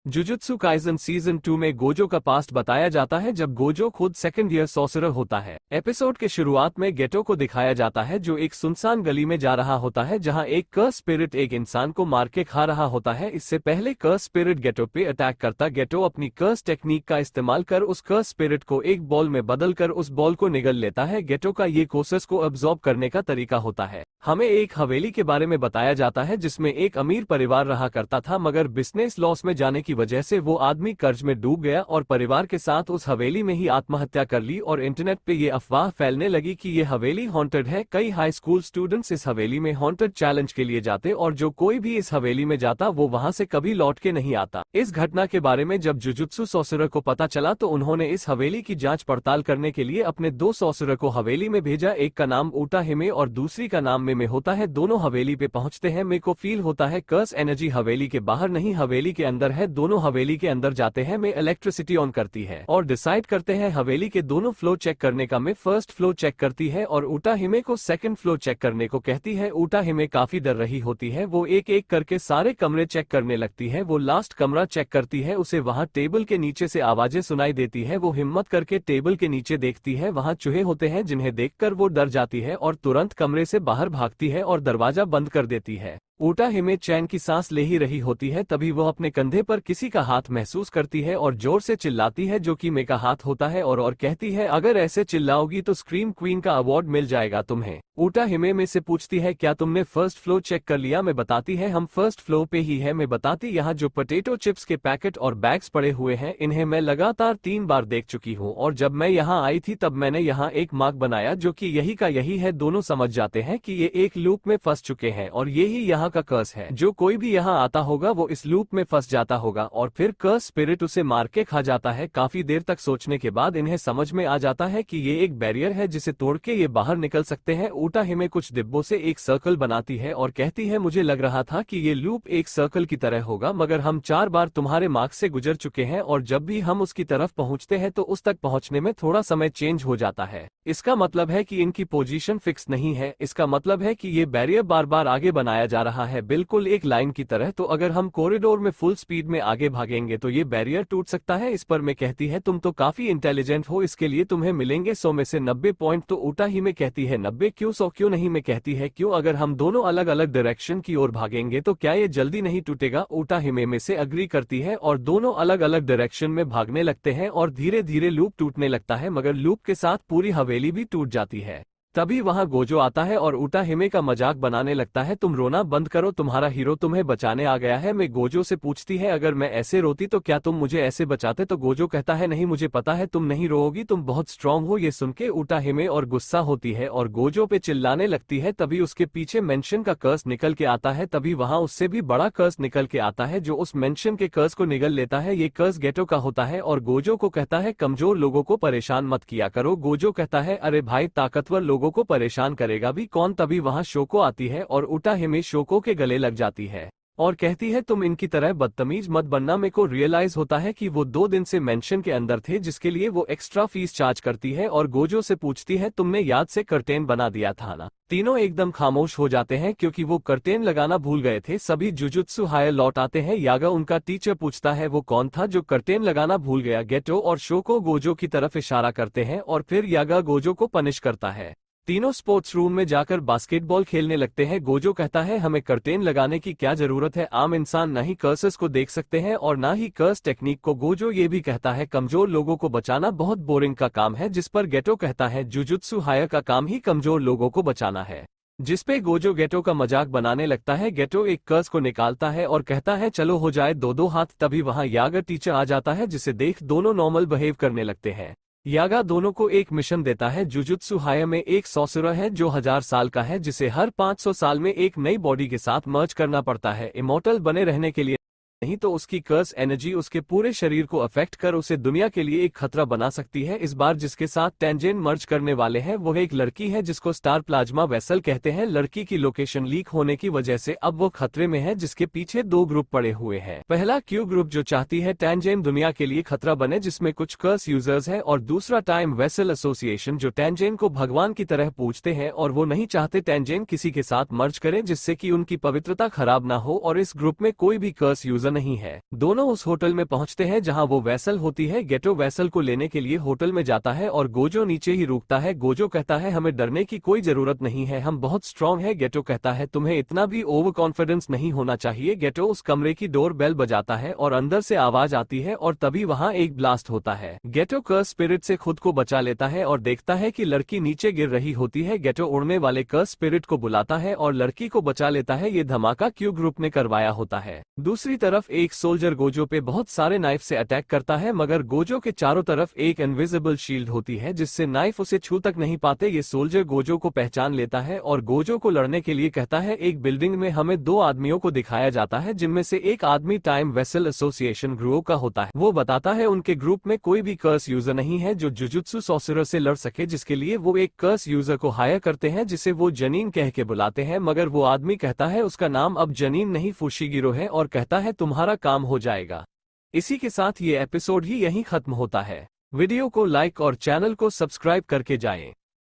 Jujutsu Kaisen season 2 में Gojo का past बताया जाता है जब गोजो खुद सेकंड ईयर सॉर्सरर होता है। एपिसोड के शुरुआत में गेटो को दिखाया जाता है जो एक सुनसान गली में जा रहा होता है जहां एक कर्स स्पिरिट एक इंसान को मार के खा रहा होता है। इससे पहले कर्स स्पिरिट गेटो पे अटैक करता, गेटो अपनी कर्स टेक्निक का इस्तेमाल कर उस कर्स स्पिरिट को एक बॉल में बदल कर उस बॉल को निगल लेता है। गेटो का ये कोर्सेस को अब्सॉर्ब करने का तरीका होता है। हमें एक हवेली के बारे में बताया जाता है जिसमें एक अमीर परिवार रहा करता था, मगर बिजनेस लॉस में जाने की वजह से वो आदमी कर्ज में डूब गया और परिवार के साथ उस हवेली में ही आत्महत्या कर ली। और इंटरनेट पे ये अफवाह फैलने लगी कि ये हवेली हॉन्टेड है। कई हाई स्कूल स्टूडेंट्स इस हवेली में हॉन्टेड चैलेंज के लिए जाते और जो कोई भी इस हवेली में जाता वो वहां से कभी लौट के नहीं आता। इस घटना के बारे में जब जुजुत्सु सॉर्सरर को पता चला तो उन्होंने इस हवेली की जांच पड़ताल करने के लिए अपने 2 सॉर्सरर को हवेली में भेजा। एक का नाम ऊटा हिमे और दूसरी का नाम में होता है। दोनों हवेली पे पहुंचते हैं। मेरे को फील होता है कर्स एनर्जी हवेली के बाहर नहीं हवेली के अंदर है। दोनों हवेली के अंदर जाते हैं। मैं इलेक्ट्रिसिटी ऑन करती है और डिसाइड करते हैं हवेली के दोनों फ्लो चेक करने का। मैं फर्स्ट फ्लो चेक करती है और ऊटा हिमे को सेकंड फ्लो चेक करने को कहती है। ऊटा हिमे काफी डर रही होती है। वो एक एक करके सारे कमरे चेक करने लगती है। वो लास्ट कमरा चेक करती है। उसे वहां टेबल के नीचे से आवाजें सुनाई देती है। वो हिम्मत करके टेबल के नीचे देखती है। वहां चूहे होते हैं जिन्हें देखकर वो डर जाती है और तुरंत कमरे से बाहर भागती है और दरवाजा बंद कर देती है। ऊटा हिमे चैन की सांस ले ही रही होती है, तभी वह अपने कंधे पर किसी का हाथ महसूस करती है और जोर से चिल्लाती है जो कि मे का हाथ होता है और कहती है अगर ऐसे चिल्लाओगी तो स्क्रीम क्वीन का अवार्ड मिल जाएगा तुम्हें। ऊटा हिमे में से पूछती है क्या तुमने फर्स्ट फ्लोर चेक कर लिया। मैं बताती है हम फर्स्ट फ्लोर पे ही है। मैं बताती यहाँ जो पोटैटो चिप्स के पैकेट और बैग्स पड़े हुए हैं इन्हें मैं लगातार 3 बार देख चुकी हूँ और जब मैं यहाँ आई थी तब मैंने यहाँ एक मार्क बनाया जो कि यही का यही है। दोनों समझ जाते हैं कि ये एक लूप में फंस चुके हैं और ये ही यहाँ का कर्स है। जो कोई भी यहाँ आता होगा वो इस लूप में फंस जाता होगा और फिर कर्स स्पिरिट उसे मार के खा जाता है। काफी देर तक सोचने के बाद इन्हें समझ में आ जाता है कि ये एक बैरियर है जिसे तोड़ के ये बाहर निकल सकते हैं। ऊटा हिमे कुछ डिब्बों से एक सर्कल बनाती है और कहती है मुझे लग रहा था कि ये लूप एक सर्कल की तरह होगा, मगर हम 4 बार तुम्हारे मार्ग से गुजर चुके हैं और जब भी हम उसकी तरफ पहुंचते हैं तो उस तक पहुंचने में थोड़ा समय चेंज हो जाता है। इसका मतलब है कि इनकी पोजीशन फिक्स नहीं है। इसका मतलब है कि ये बैरियर बार बार आगे बनाया जा रहा है, बिल्कुल एक लाइन की तरह। तो अगर हम कॉरिडोर में फुल स्पीड में आगे भागेंगे तो ये बैरियर टूट सकता है। इस पर मैं कहती है तुम तो काफी इंटेलिजेंट हो, इसके लिए तुम्हें मिलेंगे 100 में से 90 पॉइंट। तो ऊटा ही में कहती है 90 क्यों, 100 क्यों नहीं। मैं कहती है क्यों, अगर हम दोनों अलग अलग डायरेक्शन की ओर भागेंगे तो क्या ये जल्दी नहीं टूटेगा। ऊटा हिमे में से अग्री करती है और दोनों अलग अलग डायरेक्शन में भागने लगते हैं और धीरे धीरे लूप टूटने लगता है, मगर लूप के साथ पूरी हवेली भी टूट जाती है। तभी वहां गोजो आता है और ऊटा हिमे का मजाक बनाने लगता है तुम रोना बंद करो, तुम्हारा हीरो तुम्हें बचाने आ गया है। मैं गोजो से पूछती है अगर मैं ऐसे रोती तो क्या तुम मुझे ऐसे बचाते। तो गोजो कहता है नहीं, मुझे पता है तुम नहीं रोओगी, तुम बहुत स्ट्रांग हो। ये सुन के ऊटा हिमे और गुस्सा होती है और गोजो पे चिल्लाने लगती है। तभी उसके पीछे मेंशन का कर्स निकल के आता है। तभी वहां उससे भी बड़ा कर्स निकल के आता है जो उस मेंशन के कर्स को निगल लेता है। ये कर्स गेटो का होता है और गोजो को कहता है कमजोर लोगों को परेशान मत किया करो। गोजो कहता है अरे भाई, ताकतवर लोगों को परेशान करेगा भी कौन। तभी वहां शोको आती है और ऊटा हिमे शोको के गले लग जाती है और कहती है तुम इनकी तरह बदतमीज मत बनना। मेरे को रियलाइज होता है कि वो 2 दिन से मेंशन के अंदर थे जिसके लिए वो एक्स्ट्रा फीस चार्ज करती है और गोजो से पूछती है तुमने याद से कर्टेन बना दिया था ना। तीनों एकदम खामोश हो जाते हैं क्योंकि वो कर्टेन लगाना भूल गए थे। सभी जुजुत्सु हायर लौट आते हैं। यागा उनका टीचर पूछता है वो कौन था जो कर्टेन लगाना भूल गया। गेटो और शोको गोजो की तरफ इशारा करते हैं और फिर यागा गोजो को पनिश करता है। तीनों स्पोर्ट्स रूम में जाकर बास्केटबॉल खेलने लगते हैं। गोजो कहता है हमें कर्टेन लगाने की क्या जरूरत है, आम इंसान ना ही कर्सेस को देख सकते हैं और ना ही कर्स टेक्निक को। गोजो ये भी कहता है कमजोर लोगों को बचाना बहुत बोरिंग का काम है, जिस पर गेटो कहता है जुजुत्सु हायर का काम ही कमजोर लोगों को बचाना है, जिसपे गोजो गेटो का मजाक बनाने लगता है। गेटो एक कर्स को निकालता है और कहता है चलो हो जाए 2-2 हाथ। तभी वहां यागा टीचर आ जाता है जिसे देख दोनों नॉर्मल बिहेव करने लगते हैं। यागा दोनों को एक मिशन देता है। जुजुत्सु हायर में एक सॉर्सरर है जो 1000 साल का है, जिसे हर 500 साल में एक नई बॉडी के साथ मर्ज करना पड़ता है इमॉर्टल बने रहने के लिए, नहीं तो उसकी कर्स एनर्जी उसके पूरे शरीर को अफेक्ट कर उसे दुनिया के लिए एक खतरा बना सकती है। इस बार जिसके साथ टेंजेन मर्ज करने वाले हैं वो एक लड़की है जिसको स्टार प्लाज्मा वेसल कहते हैं। लड़की की लोकेशन लीक होने की वजह से अब वो खतरे में है, जिसके पीछे 2 ग्रुप पड़े हुए हैं। पहला क्यू ग्रुप जो चाहती है टेंजेन दुनिया के लिए खतरा बने, जिसमें कुछ कर्स यूजर्स है, और दूसरा टाइम वेसल एसोसिएशन जो टेंजेन को भगवान की तरह पूजते हैं और वो नहीं चाहते टेंजेन किसी के साथ मर्ज करे जिससे कि उनकी पवित्रता खराब ना हो। और इस ग्रुप में कोई भी कर्स यूजर यूजर नहीं है। दोनों उस होटल में पहुंचते हैं जहां वो वेसल होती है। गेटो वेसल को लेने के लिए होटल में जाता है और गोजो नीचे ही रुकता है। गोजो कहता है हमें डरने की कोई जरूरत नहीं है, हम बहुत स्ट्रांग है। गेटो कहता है तुम्हें इतना भी ओवर कॉन्फिडेंस नहीं होना चाहिए। गेटो उस कमरे की डोर बेल बजाता है और अंदर से आवाज आती है और तभी वहां एक ब्लास्ट होता है। गेटो कर्स स्पिरिट से खुद को बचा लेता है और देखता है कि लड़की नीचे गिर रही होती है। गेटो उड़ने वाले कर्स स्पिरिट को बुलाता है और लड़की को बचा लेता है। ये धमाका क्यू ग्रुप ने करवाया होता है। दूसरी तरफ एक सोल्जर गोजो पे बहुत सारे नाइफ से अटैक करता है, मगर गोजो के चारों तरफ एक इनविजिबल शील्ड होती है जिससे नाइफ उसे छू तक नहीं पाते। ये सोल्जर गोजो को पहचान लेता है और गोजो को लड़ने के लिए कहता है। एक बिल्डिंग में हमें दो आदमियों को दिखाया जाता है जिनमें से एक आदमी टाइम वेसल एसोसिएशन ग्रुप का होता है। वो बताता है उनके ग्रुप में कोई भी कर्स यूजर नहीं है जो जुजुत्सु सॉर्सरर से लड़ सके, जिसके लिए वो एक कर्स यूजर को हायर करते हैं जिसे वो जनीन कह के बुलाते हैं। मगर वो आदमी कहता है उसका नाम अब जनीन नहीं फुशिगिरो है और कहता है तुम्हारा काम हो जाएगा। इसी के साथ ये एपिसोड ही यहीं खत्म होता है। वीडियो को लाइक और चैनल को सब्सक्राइब करके जाएं।